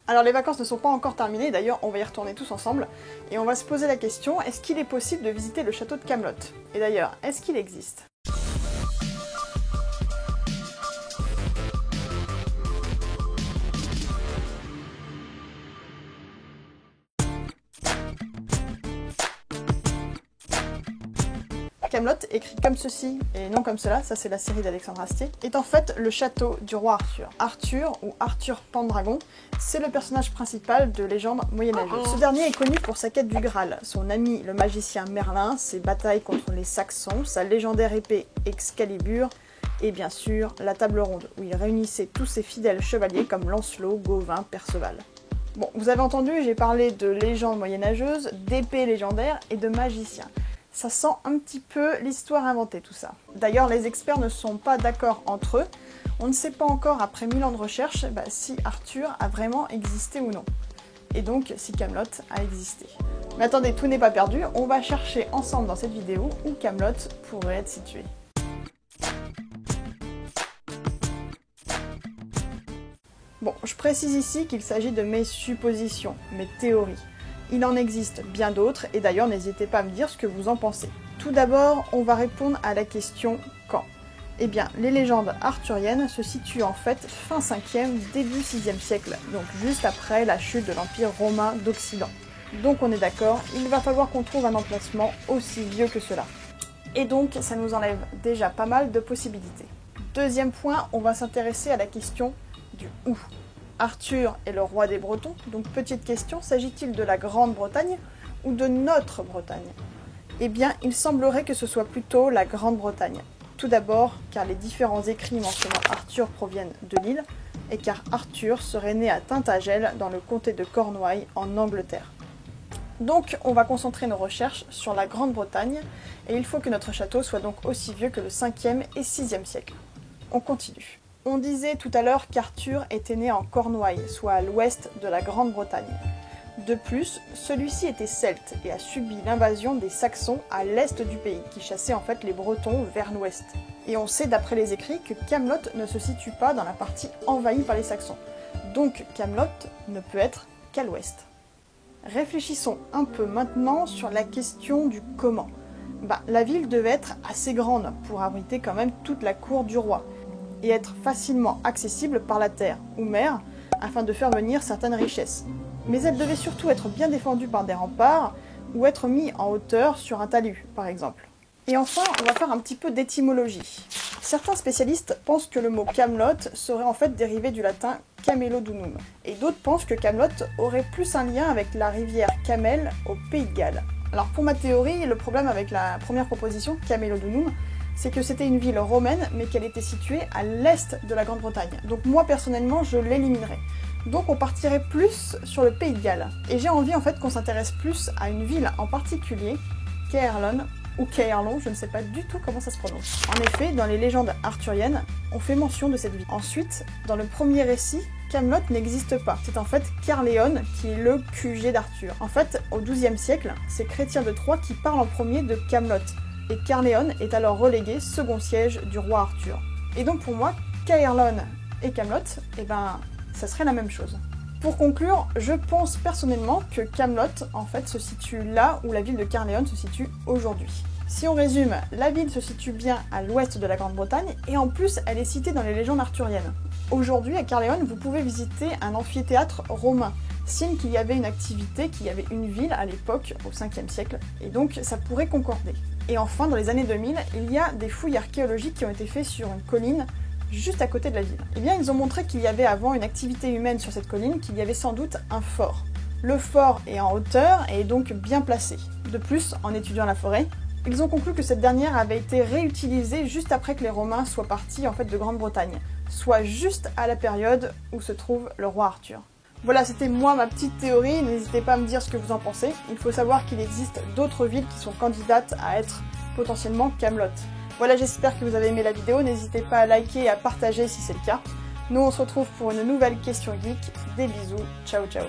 Alors les vacances ne sont pas encore terminées, d'ailleurs on va y retourner tous ensemble, et on va se poser la question, est-ce qu'il est possible de visiter le château de Kaamelott? Et d'ailleurs, est-ce qu'il existe? Kaamelott, écrit comme ceci et non comme cela, ça c'est la série d'Alexandre Astier, est en fait le château du roi Arthur. Arthur, ou Arthur Pendragon, c'est le personnage principal de légende moyenâgeuse. Ce dernier est connu pour sa quête du Graal, son ami le magicien Merlin, ses batailles contre les Saxons, sa légendaire épée Excalibur, et bien sûr la table ronde, où il réunissait tous ses fidèles chevaliers comme Lancelot, Gauvin, Perceval. Bon, vous avez entendu, j'ai parlé de légendes moyenâgeuses, d'épées légendaires et de magiciens. Ça sent un petit peu l'histoire inventée tout ça. D'ailleurs, les experts ne sont pas d'accord entre eux. On ne sait pas encore, après 1000 ans de recherche, si Arthur a vraiment existé ou non. Et donc, si Kaamelott a existé. Mais attendez, tout n'est pas perdu, on va chercher ensemble dans cette vidéo où Kaamelott pourrait être situé. Bon, je précise ici qu'il s'agit de mes suppositions, mes théories. Il en existe bien d'autres, et d'ailleurs n'hésitez pas à me dire ce que vous en pensez. Tout d'abord, on va répondre à la question « quand ?» Eh bien, les légendes arthuriennes se situent en fait fin 5e, début 6e siècle, donc juste après la chute de l'Empire romain d'Occident. Donc on est d'accord, il va falloir qu'on trouve un emplacement aussi vieux que cela. Et donc, ça nous enlève déjà pas mal de possibilités. Deuxième point, on va s'intéresser à la question du « où ». Arthur est le roi des Bretons, donc petite question, s'agit-il de la Grande-Bretagne ou de notre Bretagne? Eh bien, il semblerait que ce soit plutôt la Grande-Bretagne. Tout d'abord, car les différents écrits mentionnant Arthur proviennent de l'île, et car Arthur serait né à Tintagel, dans le comté de Cornouailles, en Angleterre. Donc, on va concentrer nos recherches sur la Grande-Bretagne, et il faut que notre château soit donc aussi vieux que le 5e et 6e siècle. On continue. On disait tout à l'heure qu'Arthur était né en Cornouailles, soit à l'ouest de la Grande-Bretagne. De plus, celui-ci était celte et a subi l'invasion des Saxons à l'est du pays, qui chassaient en fait les Bretons vers l'ouest. Et on sait d'après les écrits que Kaamelott ne se situe pas dans la partie envahie par les Saxons. Donc Kaamelott ne peut être qu'à l'ouest. Réfléchissons un peu maintenant sur la question du comment. La ville devait être assez grande pour abriter quand même toute la cour du roi, et être facilement accessible par la terre ou mer afin de faire venir certaines richesses. Mais elle devait surtout être bien défendue par des remparts ou être mise en hauteur sur un talus, par exemple. Et enfin, on va faire un petit peu d'étymologie. Certains spécialistes pensent que le mot Kaamelott serait en fait dérivé du latin Camelodunum, et d'autres pensent que Kaamelott aurait plus un lien avec la rivière Camel au Pays de Galles. Alors pour ma théorie, le problème avec la première proposition, Camelodunum, c'est que c'était une ville romaine, mais qu'elle était située à l'est de la Grande-Bretagne. Donc moi, personnellement, je l'éliminerais. Donc on partirait plus sur le Pays de Galles. Et j'ai envie en fait qu'on s'intéresse plus à une ville en particulier, Caerleon, ou Caerleon, je ne sais pas du tout comment ça se prononce. En effet, dans les légendes arthuriennes, on fait mention de cette ville. Ensuite, dans le premier récit, Kaamelott n'existe pas. C'est en fait Caerleon qui est le QG d'Arthur. En fait, au XIIe siècle, c'est Chrétien de Troyes qui parle en premier de Kaamelott. Et Caerleon est alors relégué second siège du roi Arthur. Et donc pour moi, Caerleon et Kaamelott, ça serait la même chose. Pour conclure, je pense personnellement que Kaamelott en fait se situe là où la ville de Caerleon se situe aujourd'hui. Si on résume, la ville se situe bien à l'ouest de la Grande-Bretagne et en plus elle est citée dans les légendes arthuriennes. Aujourd'hui à Caerleon, vous pouvez visiter un amphithéâtre romain, signe qu'il y avait une activité, qu'il y avait une ville à l'époque, au 5e siècle, et donc ça pourrait concorder. Et enfin, dans les années 2000, il y a des fouilles archéologiques qui ont été faites sur une colline juste à côté de la ville. Eh bien, ils ont montré qu'il y avait avant une activité humaine sur cette colline, qu'il y avait sans doute un fort. Le fort est en hauteur et est donc bien placé. De plus, en étudiant la forêt, ils ont conclu que cette dernière avait été réutilisée juste après que les Romains soient partis en fait de Grande-Bretagne, soit juste à la période où se trouve le roi Arthur. Voilà, c'était moi ma petite théorie, n'hésitez pas à me dire ce que vous en pensez. Il faut savoir qu'il existe d'autres villes qui sont candidates à être potentiellement Kaamelott. Voilà, j'espère que vous avez aimé la vidéo, n'hésitez pas à liker et à partager si c'est le cas. Nous on se retrouve pour une nouvelle question geek, des bisous, ciao ciao.